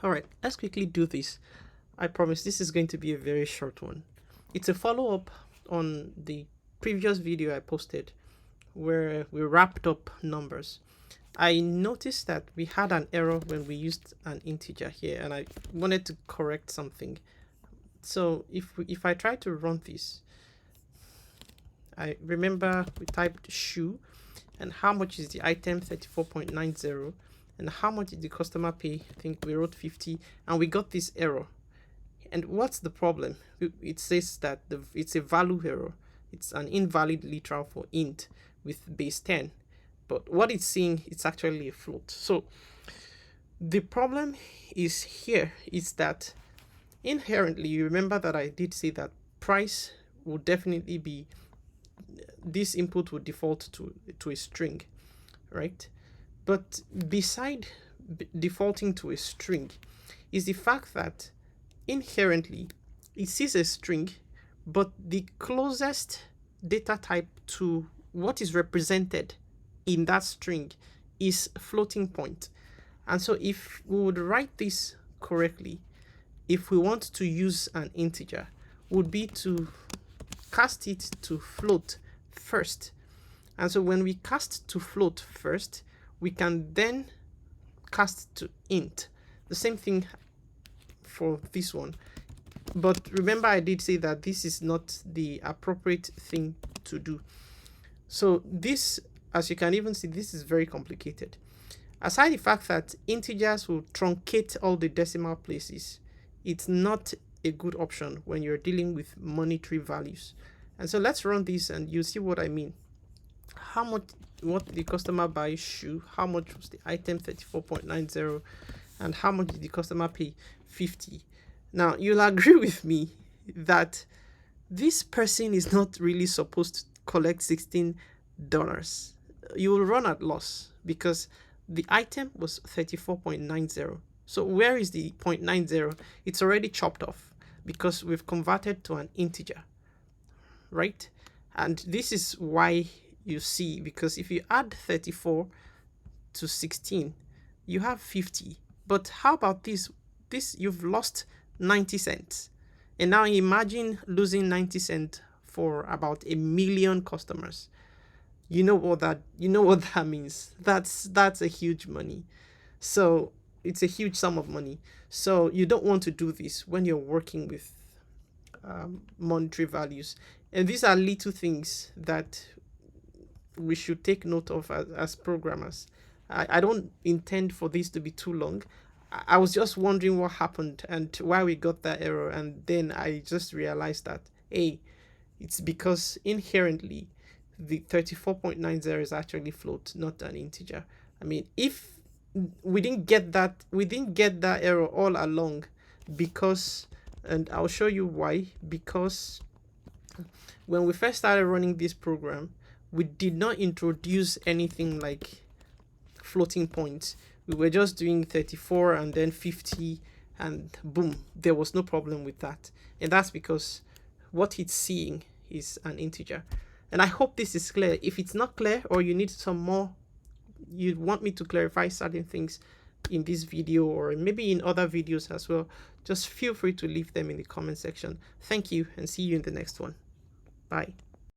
All right, let's quickly do this. I promise this is going to be a very short one. It's a follow-up on the previous video I posted where we wrapped up numbers. I noticed that we had an error when we used an integer here, and I wanted to correct something. So if I try to run this, I remember we typed shoe, and how much is the item? 34.90. And how much did the customer pay? I think we wrote 50, and we got this error. And what's the problem? It says that it's a value error. It's an invalid literal for int with base 10. But what it's seeing, it's actually a float. So the problem is here is that inherently, you remember that I did say that price will definitely be, this input would default to a string, right? But beside defaulting to a string is the fact that inherently it sees a string, but the closest data type to what is represented in that string is floating point. And so if we would write this correctly, if we want to use an integer, would be to cast it to float first. And so when we cast to float first, we can then cast to int. The same thing for this one. But remember, I did say that this is not the appropriate thing to do. So this, as you can even see, this is very complicated. Aside the fact that integers will truncate all the decimal places, it's not a good option when you're dealing with monetary values. And so let's run this and you'll see what I mean. How much, what the customer buy shoe, how much was the item? 34.90, and how much did the customer pay? 50. Now you'll agree with me that this person is not really supposed to collect $16. You will run at loss because the item was 34.90. So where is the 0.90? It's already chopped off because we've converted to an integer, right? And this is why you see, because if you add 34 to 16, you have 50. But how about this? You've lost 90 cents. And now imagine losing 90 cents for about 1 million customers. You know what that means. That's a huge money. So it's a huge sum of money. So you don't want to do this when you're working with monetary values. And these are little things that we should take note of as programmers. I don't intend for this to be too long. I was just wondering what happened and why we got that error. And then I just realized that, hey, it's because inherently the 34.90 is actually float, not an integer. I mean, if we didn't get that error all along because, and I'll show you why, because when we first started running this program, we did not introduce anything like floating points. We were just doing 34 and then 50 and boom, there was no problem with that. And that's because what it's seeing is an integer. And I hope this is clear. If it's not clear or you need some more, you want me to clarify certain things in this video or maybe in other videos as well, just feel free to leave them in the comment section. Thank you and see you in the next one. Bye.